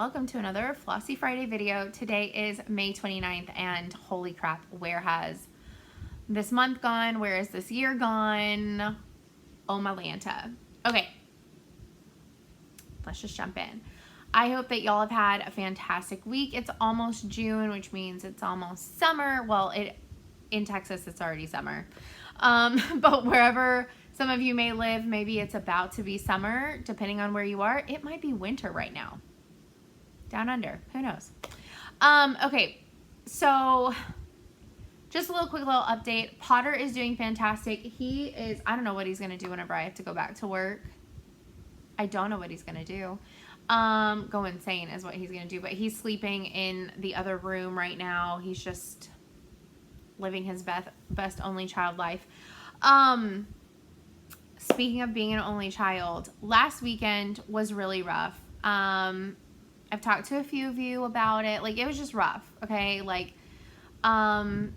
welcome to another Flossy Friday video. Today is May 29th and holy crap, where has this month gone? Where is this year gone? Oh my Lanta. Okay, let's just jump in. I hope that y'all have had a fantastic week. It's almost June, which means it's almost summer. Well, in Texas, it's already summer. But wherever some of you may live, maybe it's about to be summer, depending on where you are. It might be winter right now. Down under, who knows? Okay, so just a quick little update. Potter is doing fantastic. He is, I don't know what he's gonna do whenever I have to go back to work. I don't know what he's gonna do. Go insane is what he's gonna do, but he's sleeping in the other room right now. He's just living his best only child life. Speaking of being an only child, last weekend was really rough. I've talked to a few of you about it. Like, it was just rough, okay? Like, I'm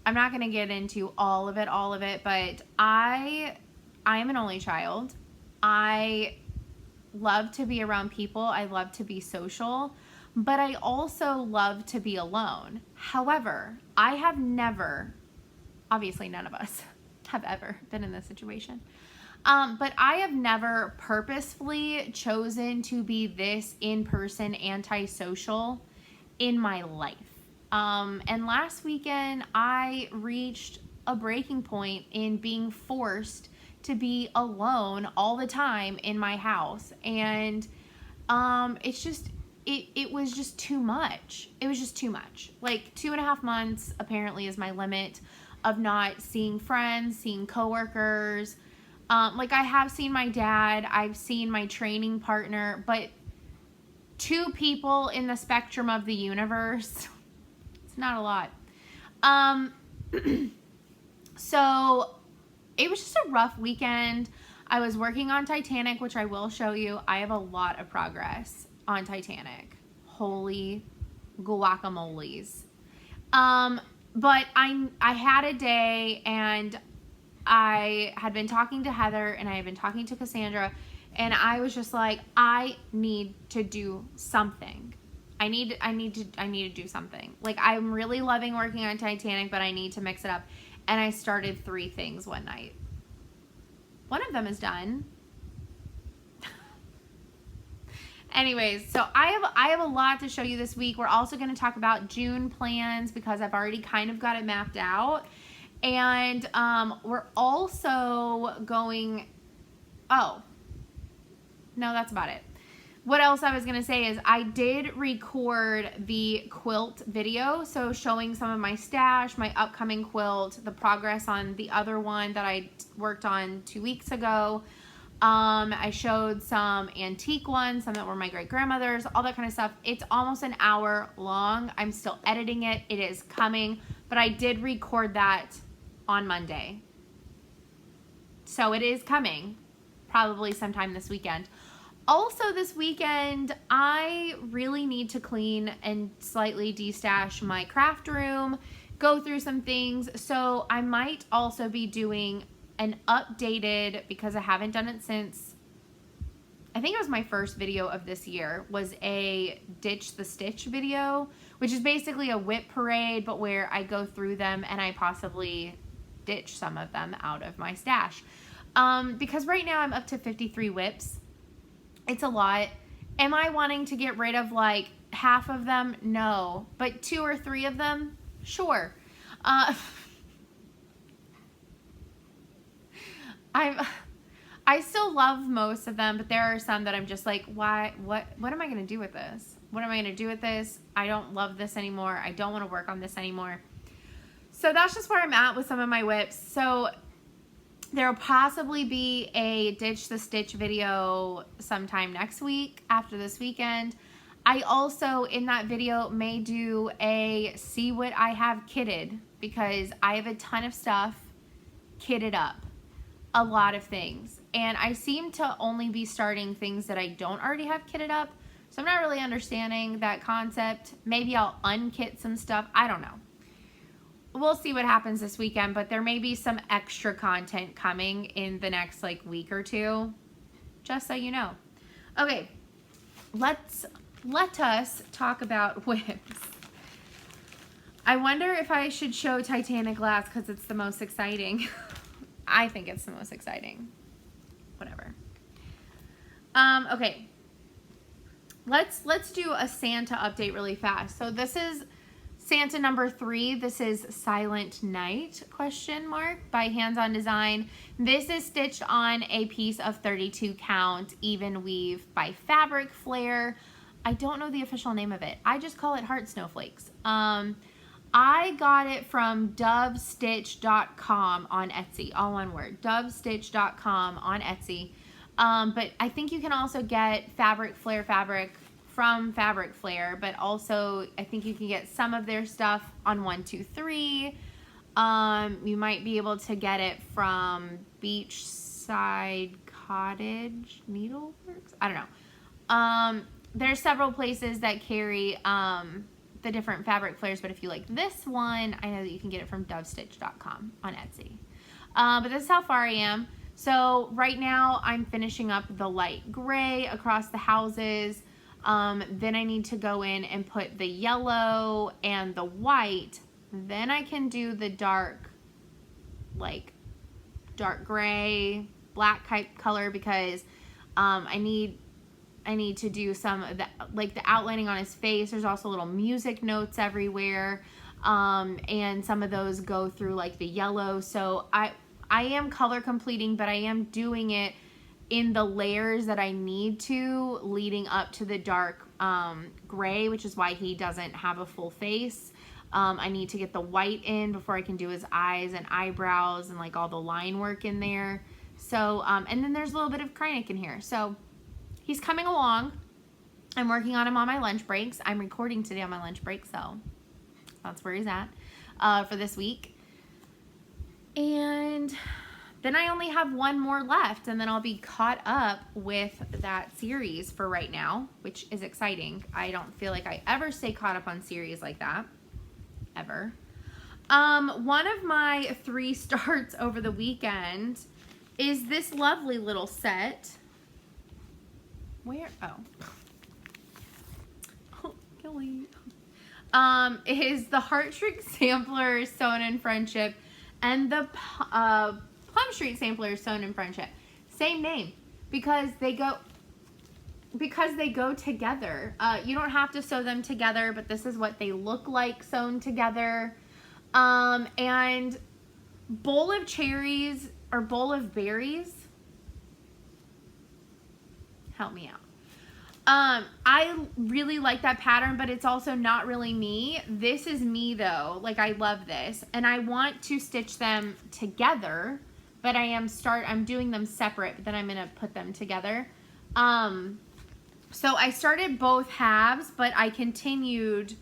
not going to get into all of it, but I am an only child. I love to be around people. I love to be social, but I also love to be alone. However, I have never, obviously none of us have ever been in this situation, but I have never purposefully chosen to be this in-person antisocial in my life. And last weekend, I reached a breaking point in being forced to be alone all the time in my house. And it's just, it was just too much. It was just too much. Like 2.5 months apparently is my limit of not seeing friends, seeing coworkers. Like, I have seen my dad, I've seen my training partner, but 2 people in the spectrum of the universe, it's not a lot. So it was just a rough weekend. I was working on Titanic, which I will show you. I have a lot of progress on Titanic. Holy guacamoles. But I had a day, and I had been talking to Heather, and I had been talking to Cassandra, and I was just like, I need to do something. I need to do something. Like, I'm really loving working on Titanic, but I need to mix it up. And I started 3 things one night. One of them is done. Anyways, so I have a lot to show you this week. We're also going to talk about June plans because I've already kind of got it mapped out. And we're also going, oh, no, that's about it. What else I was going to say is I did record the quilt video, so showing some of my stash, my upcoming quilt, the progress on the other one that I worked on 2 weeks ago. I showed some antique ones, some that were my great-grandmother's, all that kind of stuff. It's almost an hour long. I'm still editing it. It is coming, but I did record that on Monday. So it is coming, probably sometime this weekend. Also this weekend, I really need to clean and slightly destash my craft room, go through some things. So I might also be doing an updated, because I haven't done it since, I think it was my first video of this year, was a Ditch the Stitch video, which is basically a whip parade, but where I go through them and I possibly ditch some of them out of my stash. Because right now I'm up to 53 whips. It's a lot. Am I wanting to get rid of like half of them? No. But 2 or 3 of them? Sure. I still love most of them, but there are some that I'm just like, why, what am I going to do with this? What am I going to do with this? I don't love this anymore. I don't want to work on this anymore. So that's just where I'm at with some of my whips. So there will possibly be a Ditch the Stitch video sometime next week after this weekend. I also, in that video, may do a see what I have kitted, because I have a ton of stuff kitted up. A lot of things, and I seem to only be starting things that I don't already have kitted up, so I'm not really understanding that concept. Maybe I'll unkit some stuff. I don't know. We'll see what happens this weekend, but there may be some extra content coming in the next like week or two, just so you know. Okay, let us talk about whips. I wonder if I should show Titanic last because it's the most exciting. I think it's the most exciting. Whatever. Okay. Let's do a Santa update really fast. So this is Santa number 3. This is Silent Night, ? By Hands On Design. This is stitched on a piece of 32 count even weave by Fabric Flare. I don't know the official name of it. I just call it Heart Snowflakes. I got it from dovestitch.com on Etsy, all one word, dovestitch.com on Etsy. But I think you can also get Fabric Flare fabric from Fabric Flare, but also I think you can get some of their stuff on 123. You might be able to get it from Beachside Cottage Needleworks. I don't know. There's several places that carry the different Fabric Flares, but if you like this one, I know that you can get it from dovestitch.com on Etsy. But this is how far I am. So right now I'm finishing up the light gray across the houses. Then I need to go in and put the yellow and the white. Then I can do the dark, like dark gray, black type color because I need to do some of the, like the outlining on his face. There's also little music notes everywhere. And some of those go through like the yellow. So I am color completing, but I am doing it in the layers that I need to leading up to the dark gray, which is why he doesn't have a full face. I need to get the white in before I can do his eyes and eyebrows and like all the line work in there. So, and then there's a little bit of Kreinik in here. So he's coming along. I'm working on him on my lunch breaks. I'm recording today on my lunch break, so that's where he's at for this week. And then I only have one more left, and then I'll be caught up with that series for right now, which is exciting. I don't feel like I ever stay caught up on series like that, ever. One of my 3 starts over the weekend is this lovely little set. Where? Oh, Kelli. Is the Heartstring Sampler Sewn in Friendship and the Plum Street Sampler Sewn in Friendship. Same name because they go together. You don't have to sew them together, but this is what they look like sewn together. And Bowl of Cherries or Bowl of Berries. Help me out. I really like that pattern, but it's also not really me. This is me though. Like I love this and I want to stitch them together, but I'm doing them separate, but then I'm going to put them together. So I started both halves, but I continued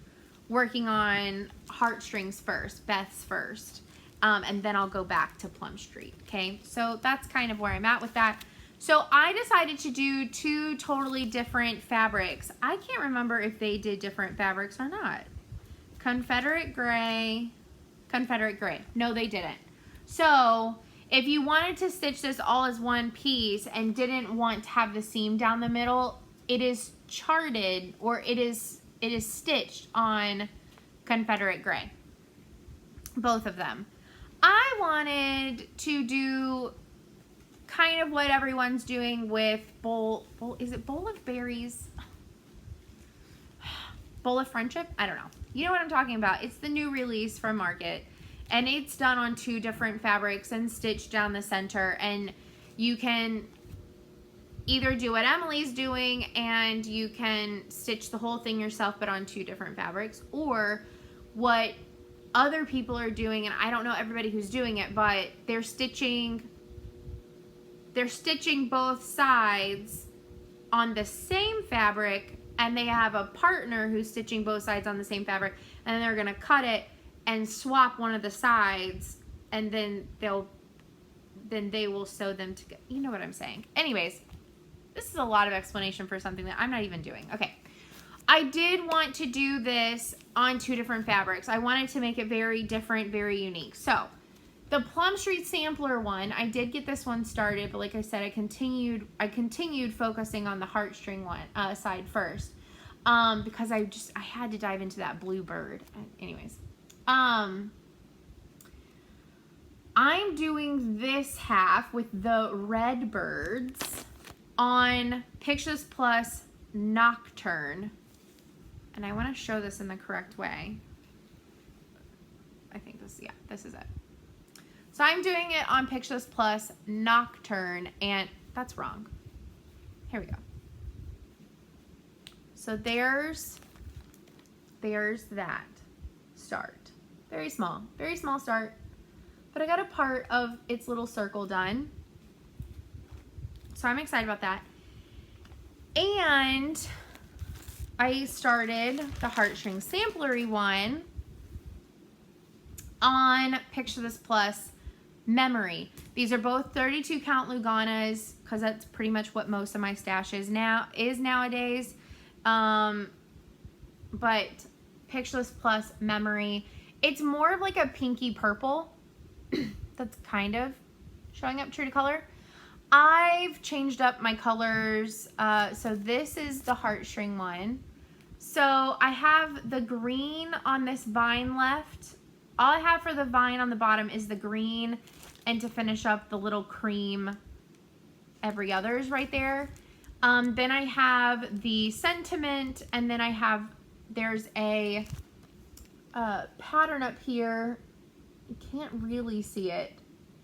working on Heartstrings first, Beth's first. And then I'll go back to Plum Street. Okay. So that's kind of where I'm at with that. So I decided to do 2 totally different fabrics. I can't remember if they did different fabrics or not. Confederate gray. No, they didn't. So if you wanted to stitch this all as one piece and didn't want to have the seam down the middle, it is charted or it is stitched on Confederate gray. Both of them. I wanted to do kind of what everyone's doing with is it Bowl of Berries? Bowl of Friendship? I don't know. You know what I'm talking about. It's the new release from Market. And it's done on 2 different fabrics and stitched down the center. And you can either do what Emily's doing and you can stitch the whole thing yourself but on 2 different fabrics. Or what other people are doing, and I don't know everybody who's doing it, but they're stitching both sides on the same fabric, and they have a partner who's stitching both sides on the same fabric, and they're gonna cut it and swap one of the sides, and then they will sew them together. You know what I'm saying. Anyways, this is a lot of explanation for something that I'm not even doing. Okay. I did want to do this on 2 different fabrics. I wanted to make it very different, very unique. So The Plum Street sampler one, I did get this one started, but like I said, I continued focusing on the heartstring one side first, because I had to dive into that blue bird. Anyways, I'm doing this half with the red birds on Pictures Plus Nocturne, and I want to show this in the correct way. I think this is it. So I'm doing it on Pictures Plus Nocturne, and that's wrong. Here we go. So there's that start. Very small start. But I got a part of its little circle done. So I'm excited about that. And I started the heartstring samplery one on Picture This Plus Memory. These are both 32 count Luganas, because that's pretty much what most of my stash is nowadays. But Picture This Plus Memory, it's more of like a pinky purple. That's kind of showing up true to color. I've changed up my colors. So this is the heartstring one. So I have the green on this vine left. All I have for the vine on the bottom is the green, and to finish up the little cream every others right there. Then I have the sentiment, and then there's a pattern up here. You can't really see it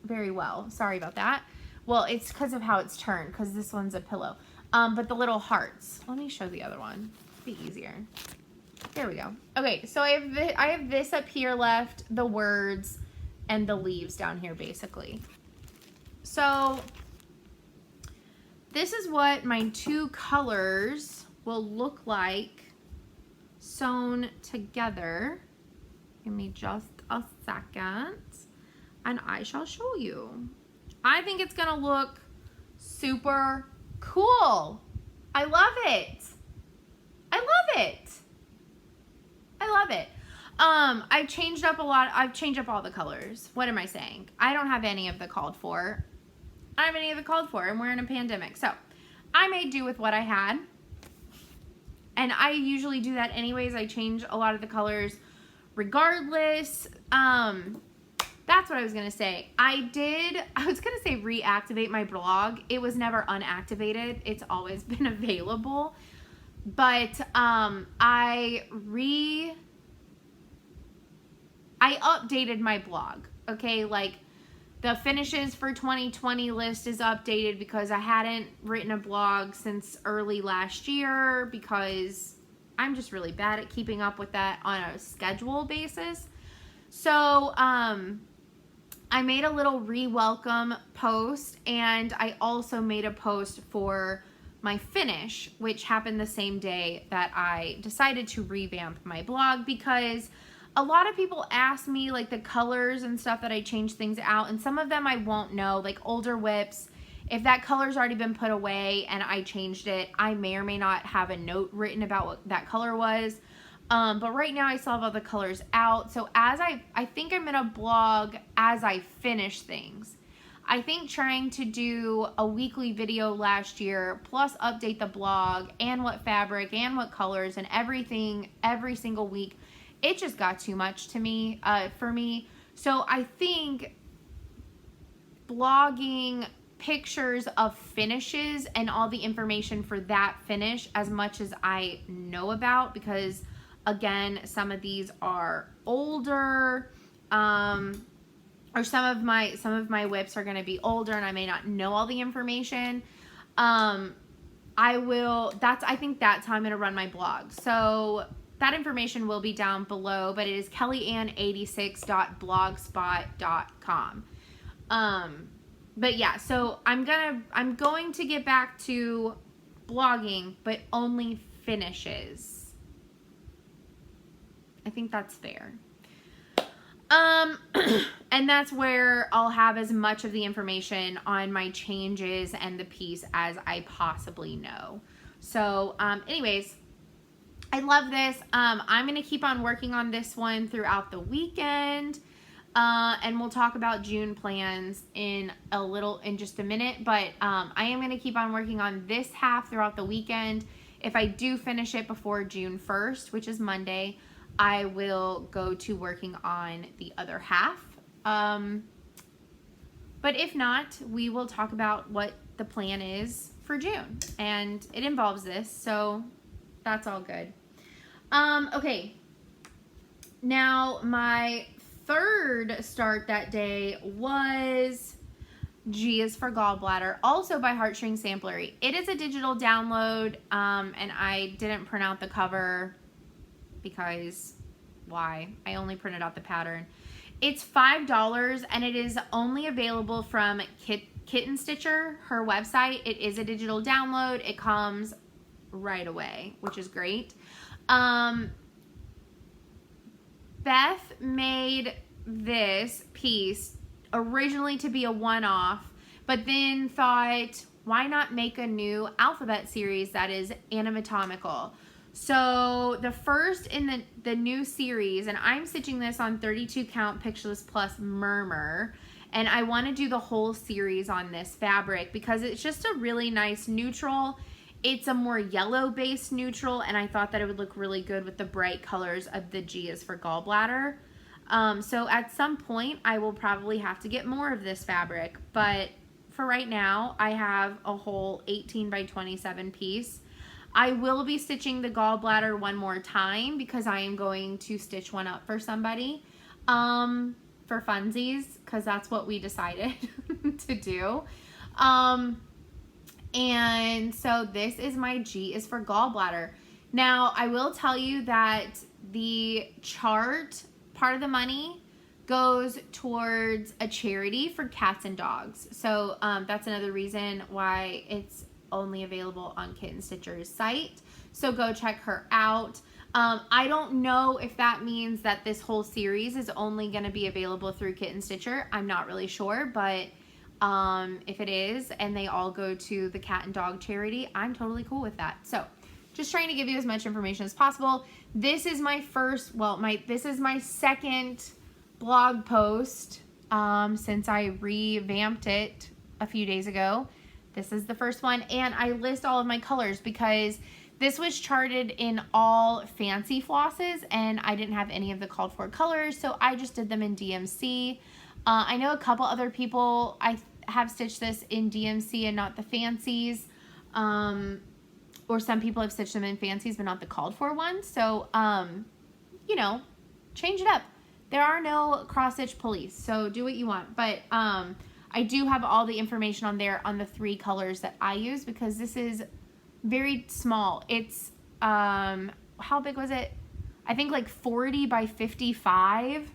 very well. Sorry about that. Well, it's because of how it's turned, because this one's a pillow. But the little hearts. Let me show the other one. It'll be easier. There we go. Okay, so I have this up here left, the words, and the leaves down here, basically. So this is what my two colors will look like sewn together. Give me just a second, and I shall show you. I think it's gonna look super cool. I love it. I love it. I love it. I've changed up a lot. I've changed up all the colors. What am I saying? I don't have any of the called for. I don't have any of the called for, and we're in a pandemic. So I made do with what I had. And I usually do that anyways. I change a lot of the colors regardless. That's what I was going to say. I was going to say reactivate my blog. It was never unactivated. It's always been available. But I updated my blog, okay? Like, the finishes for 2020 list is updated because I hadn't written a blog since early last year, because I'm just really bad at keeping up with that on a schedule basis. So I made a little re-welcome post, and I also made a post for my finish, which happened the same day that I decided to revamp my blog, because a lot of people ask me like the colors and stuff that I change things out, and some of them I won't know, like older whips. If that color's already been put away and I changed it, I may or may not have a note written about what that color was. But right now I still have all the colors out. So as I think I'm gonna blog as I finish things. I think trying to do a weekly video last year, plus update the blog and what fabric and what colors and everything every single week, it just got too much to me, for me. So I think blogging pictures of finishes and all the information for that finish as much as I know about, because again, some of these are older, or some of my whips are going to be older and I may not know all the information. I think that's how I'm going to run my blog. So that information will be down below, but it is kellyann86.blogspot.com. But yeah, so I'm going to get back to blogging, but only finishes. I think that's fair. And that's where I'll have as much of the information on my changes and the piece as I possibly know. So, anyways, I love this. I'm going to keep on working on this one throughout the weekend. And we'll talk about June plans in just a minute, but I am going to keep on working on this half throughout the weekend. If I do finish it before June 1st, which is Monday, I will go to working on the other half. But if not, we will talk about what the plan is for June, and it involves this, so that's all good. Okay, now my third start that day was G is for Gallbladder, also by Heartstring Samplery. It is a digital download, and I didn't print out the cover because why? I only printed out the pattern. It's $5 and it is only available from Kitten Stitcher, her website. It is a digital download. It comes right away, which is great. Beth made this piece originally to be a one-off, but then thought, why not make a new alphabet series that is anatomical? So the first in the new series, and I'm stitching this on 32 count Pictureless Plus Murmur, and I want to do the whole series on this fabric because it's just a really nice neutral. It's a more yellow based neutral, and I thought that it would look really good with the bright colors of the G is for Gallbladder. So at some point I will probably have to get more of this fabric, but for right now I have a whole 18 by 27 piece. I will be stitching the Gallbladder one more time because I am going to stitch one up for somebody for funsies, because that's what we decided to do. And so this is my G is for Gallbladder. Now I will tell you that the chart part of the money goes towards a charity for cats and dogs. So that's another reason why it's only available on Kitten Stitcher's site. So go check her out. I don't know if that means that this whole series is only going to be available through Kitten Stitcher. I'm not really sure, but if it is and they all go to the cat and dog charity, I'm totally cool with that. So just trying to give you as much information as possible. This is my first, this is my second blog post since I revamped it a few days ago. This is the first one, and I list all of my colors because this was charted in all fancy flosses and I didn't have any of the called for colors, so I just did them in DMC. I know a couple other people I have stitched this in DMC and not the fancies, or some people have stitched them in fancies but not the called for ones. So you know, change it up. There are no cross stitch police, so do what you want. But I do have all the information on there on the 3 colors that I use because this is very small. It's how big was it? I think like 40 by 55.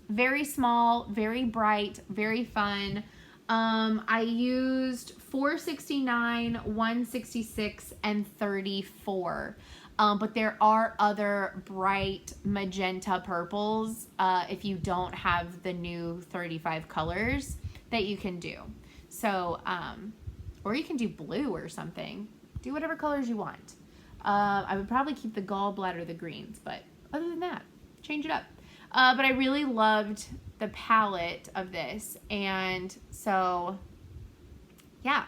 Very small, very bright, very fun. I used 469, 166, and 34. But there are other bright magenta purples if you don't have the new 35 colors that you can do. So, or you can do blue or something. Do whatever colors you want. I would probably keep the Gallbladder, the greens, but other than that, change it up. But I really loved the palette of this, and so yeah,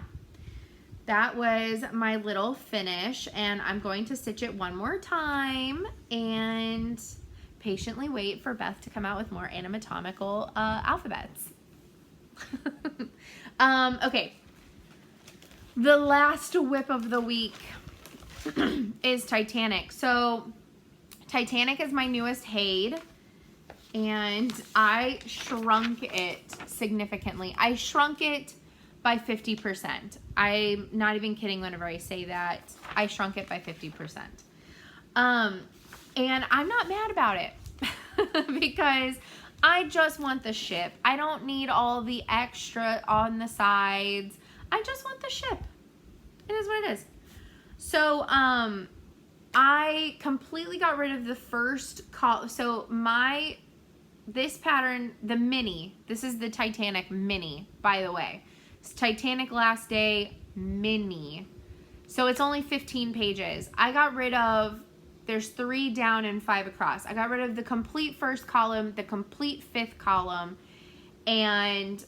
that was my little finish, and I'm going to stitch it one more time and patiently wait for Beth to come out with more anatomical alphabets. Okay, the last whip of the week is Titanic. So Titanic is my newest Haid, and I shrunk it significantly. I shrunk it by 50%. I'm not even kidding whenever I say that. I shrunk it by 50%. And I'm not mad about it because I just want the ship. I don't need all the extra on the sides. I just want the ship. It is what it is. So, I completely got rid of the first so this pattern, the mini, this is the Titanic mini, by the way. It's Titanic Last Day mini. So it's only 15 pages. I got rid of there's 3 down and 5 across. I got rid of the complete first column, the complete 5th column, and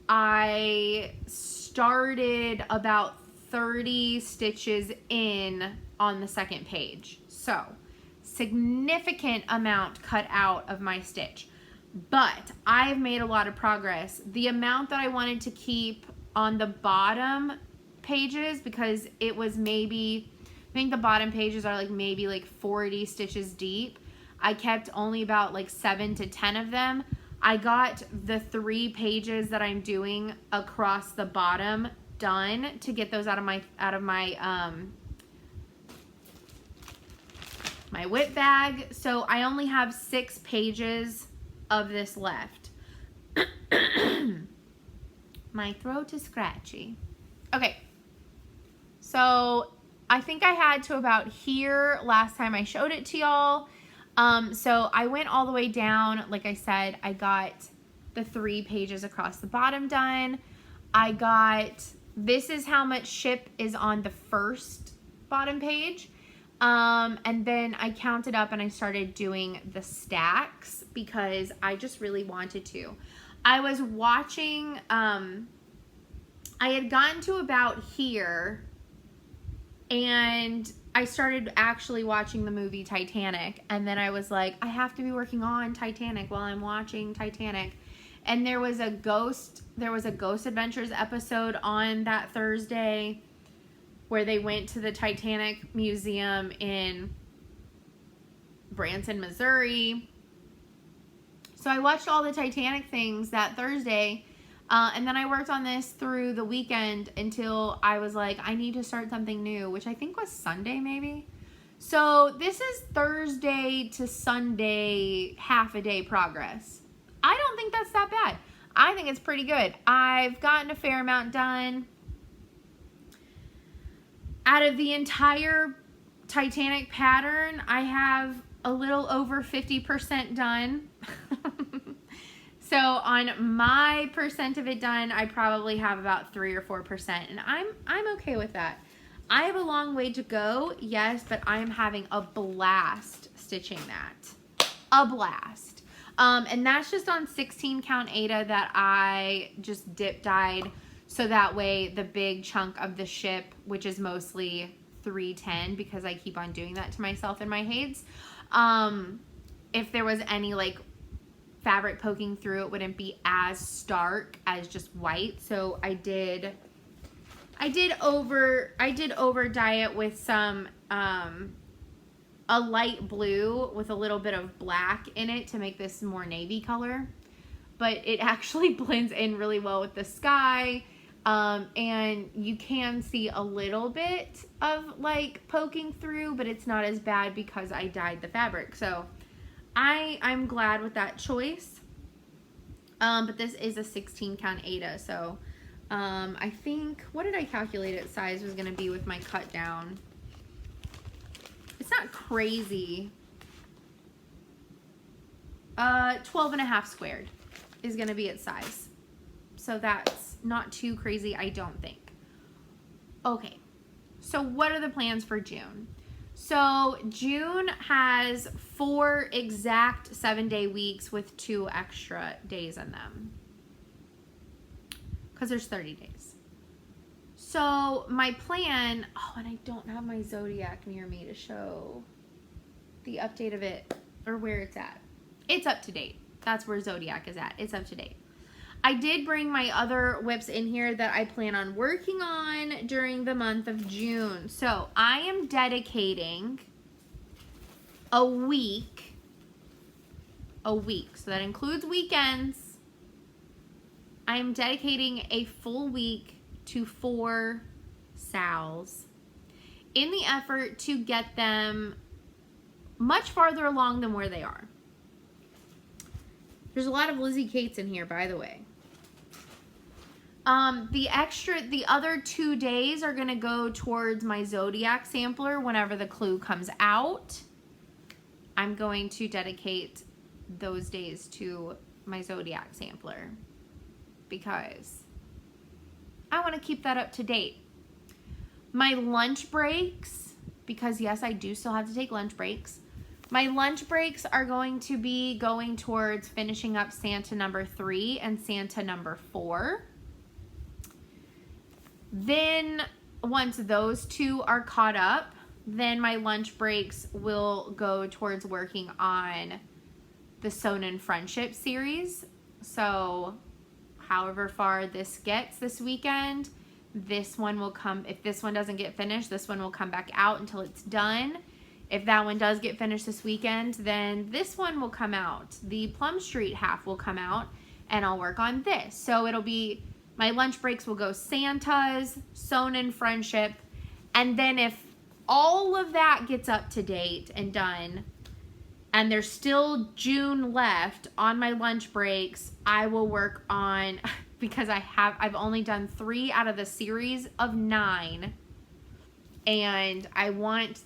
I started about 30 stitches in on the 2nd page. So, significant amount cut out of my stitch. But I've made a lot of progress. The amount that I wanted to keep on the bottom pages, because it was maybe, I think the bottom pages are like maybe like 40 stitches deep. I kept only about like 7 to 10 of them. I got the 3 pages that I'm doing across the bottom done to get those out of my my whip bag. So I only have 6 pages of this left. My throat is scratchy. Okay. So I think I had to about here last time I showed it to y'all. So I went all the way down. Like I said, I got the 3 pages across the bottom done. I got, this is how much ship is on the first bottom page. And then I counted up and I started doing the stacks because I just really wanted to. I was watching, I had gotten to about here and I started actually watching the movie Titanic, and then I was like, I have to be working on Titanic while I'm watching Titanic. And there was a Ghost Adventures episode on that Thursday where they went to the Titanic Museum in Branson, Missouri. So I watched all the Titanic things that Thursday, and then I worked on this through the weekend until I was like, I need to start something new, which I think was Sunday maybe. So this is Thursday to Sunday, half a day progress. I don't think that's that bad. I think it's pretty good. I've gotten a fair amount done. Out of the entire Titanic pattern, I have a little over 50% done. So on my percent of it done, I probably have about 3 or 4%, and I'm okay with that. I have a long way to go, yes, but I'm having a blast stitching that. A blast. And that's just on 16 count Aida that I just dip dyed, so that way the big chunk of the ship, which is mostly 310 because I keep on doing that to myself in my heids, if there was any like fabric poking through, it wouldn't be as stark as just white. So I did over dye it with some a light blue with a little bit of black in it to make this more navy color, but it actually blends in really well with the sky. And you can see a little bit of like poking through, but it's not as bad because I dyed the fabric. So I'm glad with that choice. But this is a 16 count Aida. So, I think, what did I calculate its size was going to be with my cut down? It's not crazy. 12.5 squared is going to be its size. So that's not too crazy, I don't think. Okay. So what are the plans for June? So June has 4 exact 7-day weeks with 2 extra days in them, because there's 30 days. So my plan, oh, and I don't have my zodiac near me to show the update of it or where it's at. It's up to date. That's where zodiac is at. It's up to date. I did bring my other whips in here that I plan on working on during the month of June. So I am dedicating a week. So that includes weekends. I am dedicating a full week to 4 sals in the effort to get them much farther along than where they are. There's a lot of Lizzie Kates in here, by the way. The other 2 days are going to go towards my Zodiac sampler whenever the clue comes out. I'm going to dedicate those days to my Zodiac sampler because I want to keep that up to date. My lunch breaks because yes, I do still have to take lunch breaks. My lunch breaks are going to be going towards finishing up Santa number 3 and Santa number 4. Then once those two are caught up, then my lunch breaks will go towards working on the Sewn in Friendship series. So however far this gets this weekend, this one will come. If this one doesn't get finished, this one will come back out until it's done. If that one does get finished this weekend, then this one will come out. The Plum Street half will come out, and I'll work on this. So it'll be, my lunch breaks will go Santa's, Sewn in Friendship, and then if all of that gets up to date and done, and there's still June left on my lunch breaks, I will work on, because I've only done 3 out of the series of 9, and I want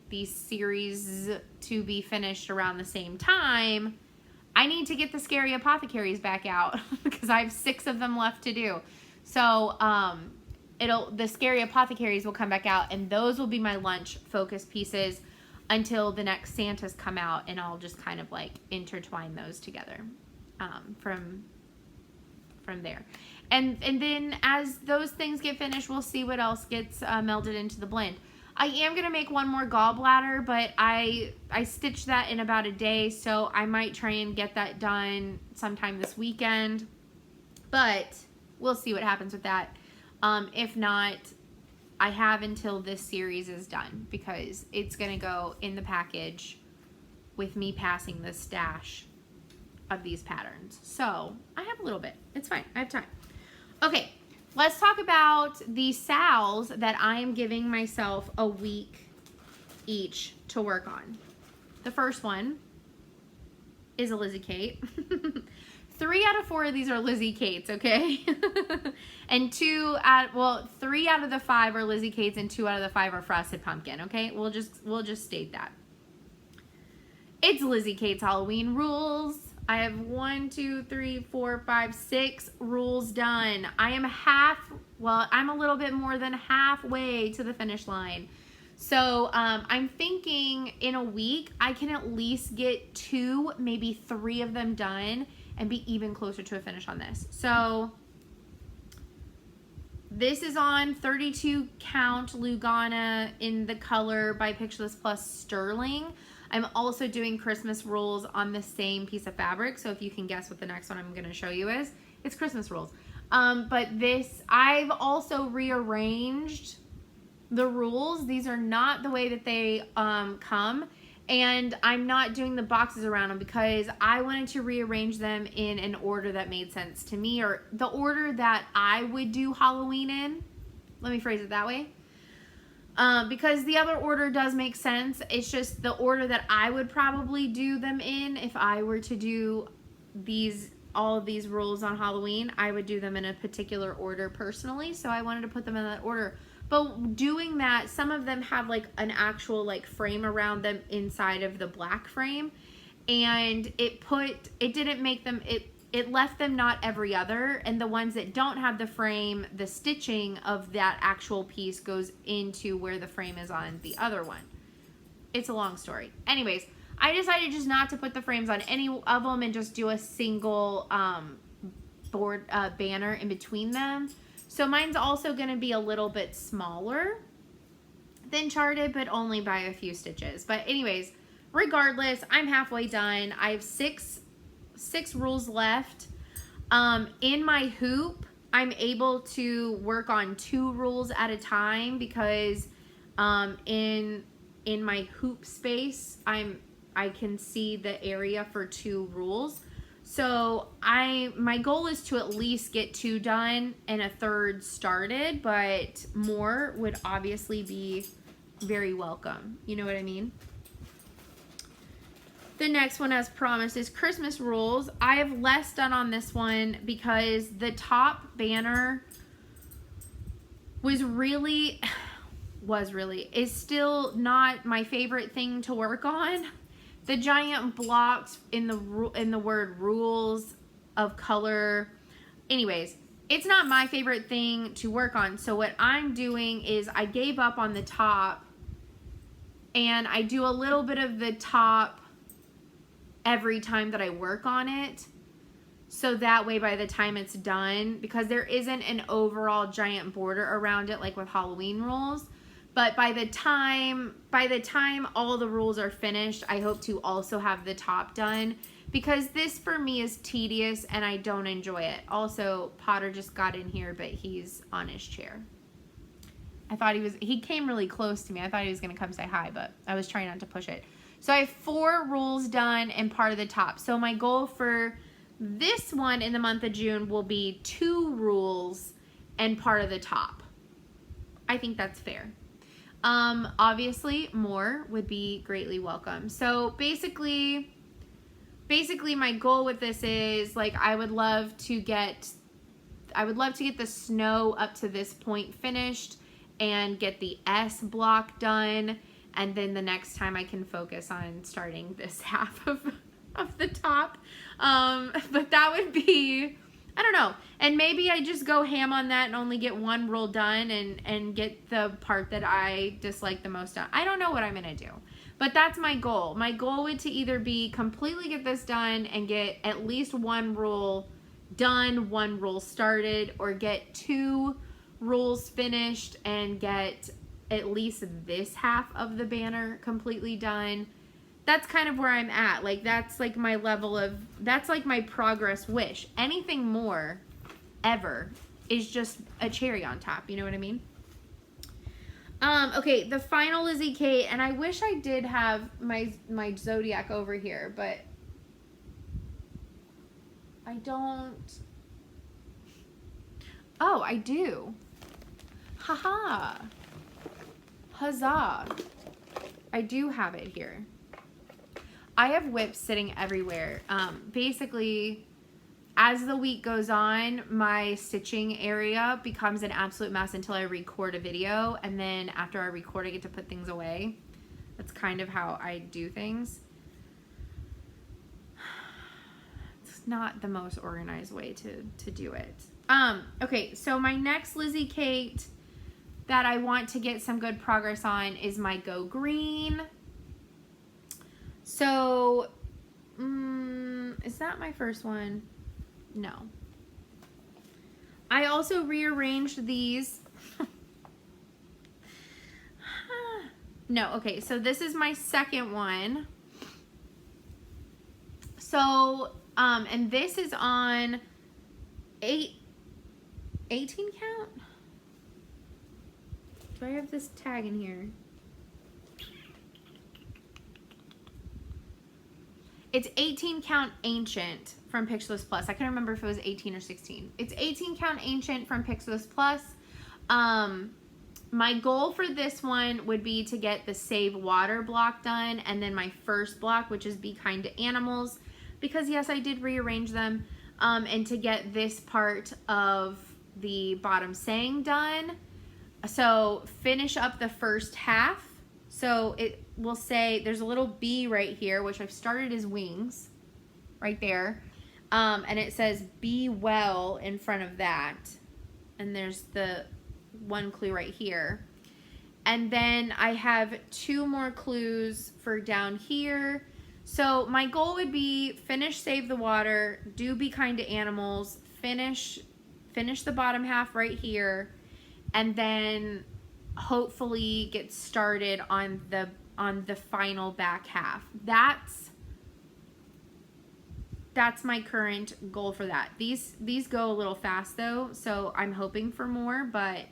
these series to be finished around the same time. I need to get the Scary Apothecaries back out because I have 6 of them left to do. So the Scary Apothecaries will come back out, and those will be my lunch focus pieces until the next Santas come out, and I'll just kind of like intertwine those together from there. And then as those things get finished, we'll see what else gets melded into the blend. I am going to make one more gallbladder, but I stitched that in about a day, so I might try and get that done sometime this weekend. But we'll see what happens with that. If not, I have until this series is done, because it's going to go in the package with me passing the stash of these patterns. So I have a little bit. It's fine. I have time. Okay. Let's talk about the sals that I am giving myself a week each to work on. The first one is a Lizzie Kate. 3 out of 4 of these are Lizzie Kates, okay? And 3 out of the 5 are Lizzie Kates, and 2 out of the 5 are Frosted Pumpkin, okay? We'll just state that. It's Lizzie Kate's Halloween rules. I have 1, 2, 3, 4, 5, 6 rules done. I am I'm a little bit more than halfway to the finish line. So I'm thinking in a week, I can at least get 2, maybe 3 of them done and be even closer to a finish on this. So this is on 32 count Lugana in the color by Pictureless Plus Sterling. I'm also doing Christmas rules on the same piece of fabric. So if you can guess what the next one I'm going to show you is, it's Christmas rules. But this, I've also rearranged the rules. These are not the way that they come. And I'm not doing the boxes around them because I wanted to rearrange them in an order that made sense to me, or the order that I would do Halloween in. Let me phrase it that way. Because the other order does make sense. It's just the order that I would probably do them in if I were to do all of these rules on Halloween. I would do them in a particular order personally, so I wanted to put them in that order. But doing that, some of them have like an actual like frame around them inside of the black frame, and it didn't make them, it left them not every other, and the ones that don't have the frame, the stitching of that actual piece goes into where the frame is on the other one. It's a long story. Anyways, I decided just not to put the frames on any of them and just do a single banner in between them. So mine's also going to be a little bit smaller than charted, but only by a few stitches. But anyways, regardless, I'm halfway done. I have six rules left. In my hoop, I'm able to work on 2 rules at a time because in my hoop space, I can see the area for 2 rules. So my goal is to at least get 2 done and a 3rd started, but more would obviously be very welcome. You know what I mean? The next one, as promised, is Christmas rules. I have less done on this one because the top banner is still not my favorite thing to work on. The giant blocks in the word rules of color. Anyways, it's not my favorite thing to work on. So what I'm doing is I gave up on the top And I do a little bit of the top every time that I work on it. So that way by the time it's done, because there isn't an overall giant border around it like with Halloween rules, but by the time all the rules are finished, I hope to also have the top done, because this for me is tedious and I don't enjoy it. Also, Potter just got in here, but he's on his chair. I thought he came really close to me. I thought he was going to come say hi, but I was trying not to push it. So I have 4 rules done and part of the top. So my goal for this one in the month of June will be 2 rules and part of the top. I think that's fair. Obviously more would be greatly welcome. So basically my goal with this is, like, I would love to get the snow up to this point finished and get the S block done, and then the next time I can focus on starting this half of the top. But that would be, I don't know, and maybe I just go ham on that and only get 1 rule done and get the part that I dislike the most done. I don't know what I'm gonna do, but that's my goal. My goal would to either be completely get this done and get at least 1 rule done, 1 rule started, or get 2 rules finished and get at least this half of the banner completely done. That's kind of where I'm at. Like, that's like my level of, that's like my progress wish. Anything more ever is just a cherry on top, you know what I mean? Okay, the final Lizzie Kate, and I wish I did have my Zodiac over here, but I don't. Oh, I do. Haha. Huzzah. I do have it here. I have whips sitting everywhere. Basically, as the week goes on, my stitching area becomes an absolute mess until I record a video, and then after I record, I get to put things away. That's kind of how I do things. It's not the most organized way to do it. Okay, so my next Lizzie Kate that I want to get some good progress on is my Go Green. So, is that my first one? No. I also rearranged these. No, okay, so this is my second one. So, and this is on 18 count? Do I have this tag in here? It's 18 count ancient from Pixelist Plus. I couldn't remember if it was 18 or 16. It's 18 count ancient from Pixelist Plus. My goal for this one would be to get the Save Water block done, and then my first block, which is Be Kind to Animals, because yes, I did rearrange them, and to get this part of the bottom saying done. So finish up the first half. So it will say there's a little bee right here, which I've started as wings right there. And it says be well in front of that. And there's the one clue right here. And then I have 2 more clues for down here. So my goal would be finish Save the Water, do Be Kind to Animals, finish the bottom half right here, and then hopefully get started on the final back half. That's my current goal for that. These go a little fast though, so I'm hoping for more, but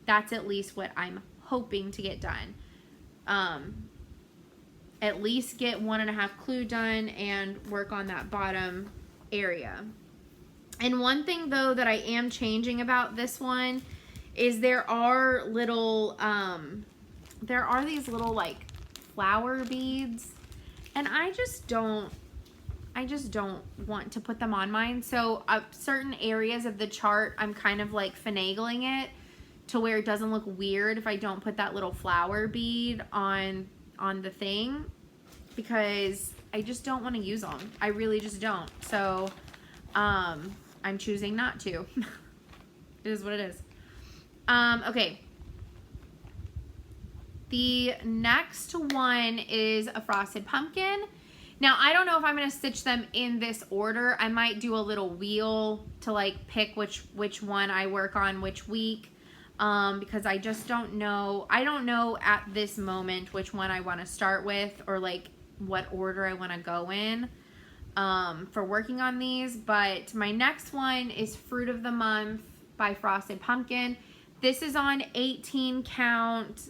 that's at least what I'm hoping to get done. At least get 1.5 clue done and work on that bottom area. And one thing though that I am changing about this one is there are these little like flower beads, and I just don't want to put them on mine. So certain areas of the chart, I'm kind of like finagling it to where it doesn't look weird if I don't put that little flower bead on the thing, because I just don't want to use them. I really just don't. So I'm choosing not to. It is what it is. Okay. The next one is a frosted pumpkin. Now, I don't know if I'm going to stitch them in this order. I might do a little wheel to like pick which one I work on which week, because I just don't know. I don't know at this moment which one I want to start with or like what order I want to go in for working on these. But my next one is Fruit of the Month by Frosted Pumpkin. This is on 18 count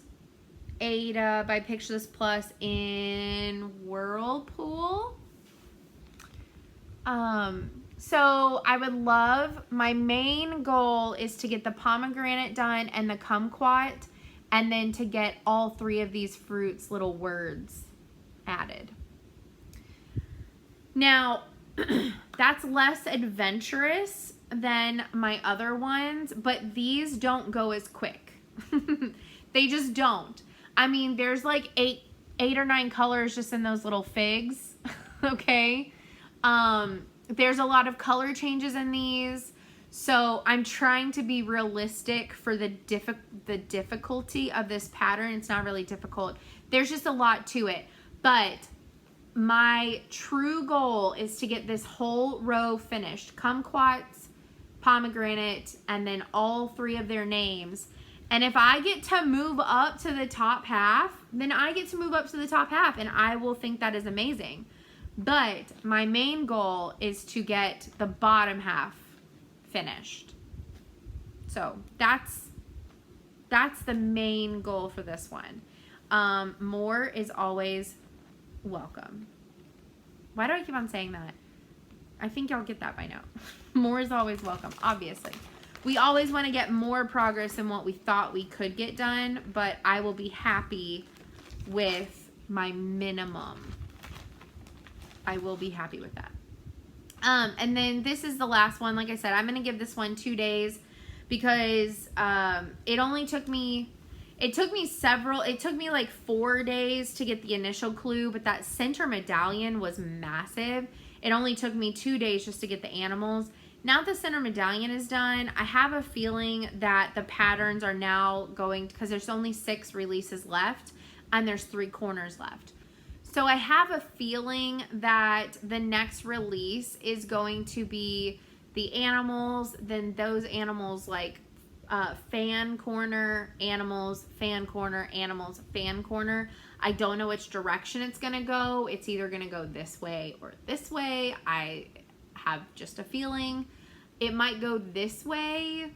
Ada by Pictureless Plus in Whirlpool. So I would love, my main goal is to get the pomegranate done and the kumquat, and then to get all three of these fruits little words added. Now, that's less adventurous than my other ones, but these don't go as quick. They just don't. I mean, there's like eight or nine colors just in those little figs, okay? There's a lot of color changes in these, so I'm trying to be realistic for the difficulty of this pattern. It's not really difficult. There's just a lot to it, but my true goal is to get this whole row finished. Kumquats, pomegranate, and then all three of their names. And if I get to move up to the top half, then I get to move up to the top half, and I will think that is amazing. But my main goal is to get the bottom half finished. So that's the main goal for this one. More is always welcome. Why do I keep on saying that? I think y'all get that by now. More is always welcome, obviously. We always want to get more progress than what we thought we could get done, but I will be happy with my minimum. I will be happy with that. And then this is the last one. Like I said, I'm going to give this one 2 days because it took me like 4 days to get the initial clue, but that center medallion was massive. It only took me 2 days just to get the animals. Now that the center medallion is done, I have a feeling that the patterns are now going, because there's only 6 releases left and there's 3 corners left. So I have a feeling that the next release is going to be the animals, then those animals like fan corner, animals, fan corner, animals, fan corner. I don't know which direction it's going to go. It's either going to go this way or this way. I have just a feeling it might go this way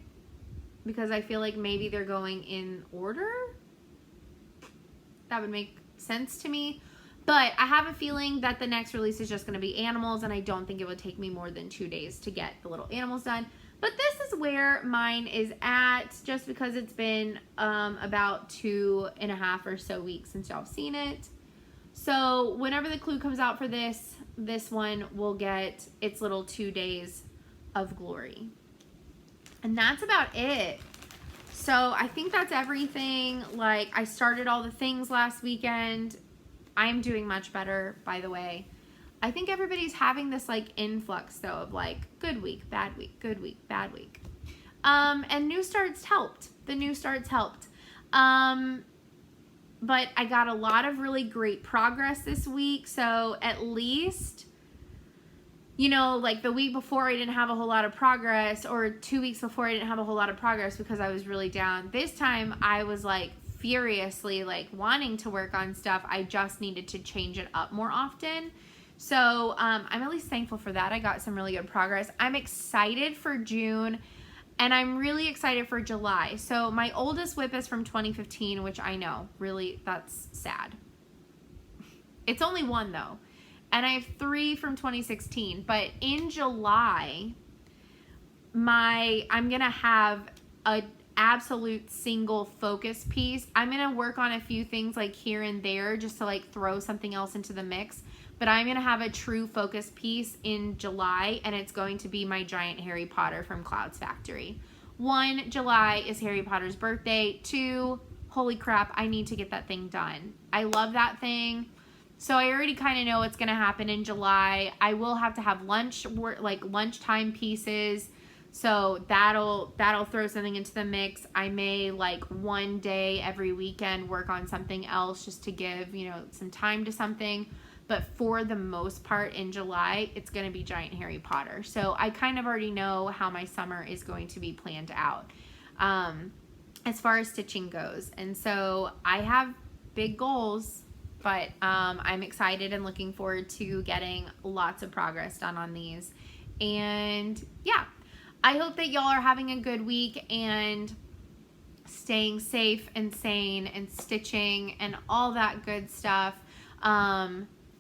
because I feel like maybe they're going in order. That would make sense to me. But I have a feeling that the next release is just going to be animals, and I don't think it would take me more than 2 days to get the little animals done. But this is where mine is at, just because it's been about 2.5 or so weeks since y'all have seen it. So whenever the clue comes out for this one will get its little 2 days of glory. And that's about it. So I think that's everything. Like, I started all the things last weekend. I'm doing much better, by the way. I think everybody's having this like influx though of like good week, bad week, good week, bad week. And new starts helped. The new starts helped. But I got a lot of really great progress this week. So at least, you know, like the week before I didn't have a whole lot of progress, or 2 weeks before I didn't have a whole lot of progress because I was really down. This time I was like furiously like wanting to work on stuff. I just needed to change it up more often. So I'm at least thankful for that. I got some really good progress. I'm excited for June, and I'm really excited for July. So my oldest whip is from 2015, which I know, really, that's sad. It's only one though. And I have 3 from 2016. But in July, I'm going to have a absolute single focus piece. I'm going to work on a few things like here and there just to like throw something else into the mix. But I'm going to have a true focus piece in July, and it's going to be my giant Harry Potter from Clouds Factory. 1, July is Harry Potter's birthday. 2, holy crap, I need to get that thing done. I love that thing. So I already kind of know what's going to happen in July. I will have to have lunchtime pieces So that'll throw something into the mix. I may like one day every weekend work on something else just to give, you know, some time to something. But for the most part in July, it's going to be Giant Harry Potter. So I kind of already know how my summer is going to be planned out as far as stitching goes. And so I have big goals, but I'm excited and looking forward to getting lots of progress done on these. And yeah, I hope that y'all are having a good week and staying safe and sane and stitching and all that good stuff.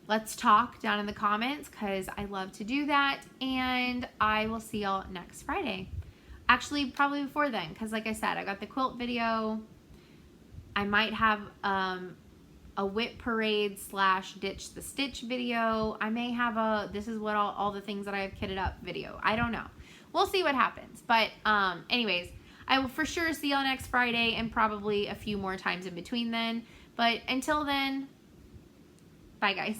Let's talk down in the comments because I love to do that. And I will see y'all next Friday. Actually, probably before then, because like I said, I got the quilt video. I might have a whip parade / ditch the stitch video. I may have a this is what all the things that I have kitted up video. I don't know. We'll see what happens. But anyways, I will for sure see y'all next Friday and probably a few more times in between then. But until then, bye guys.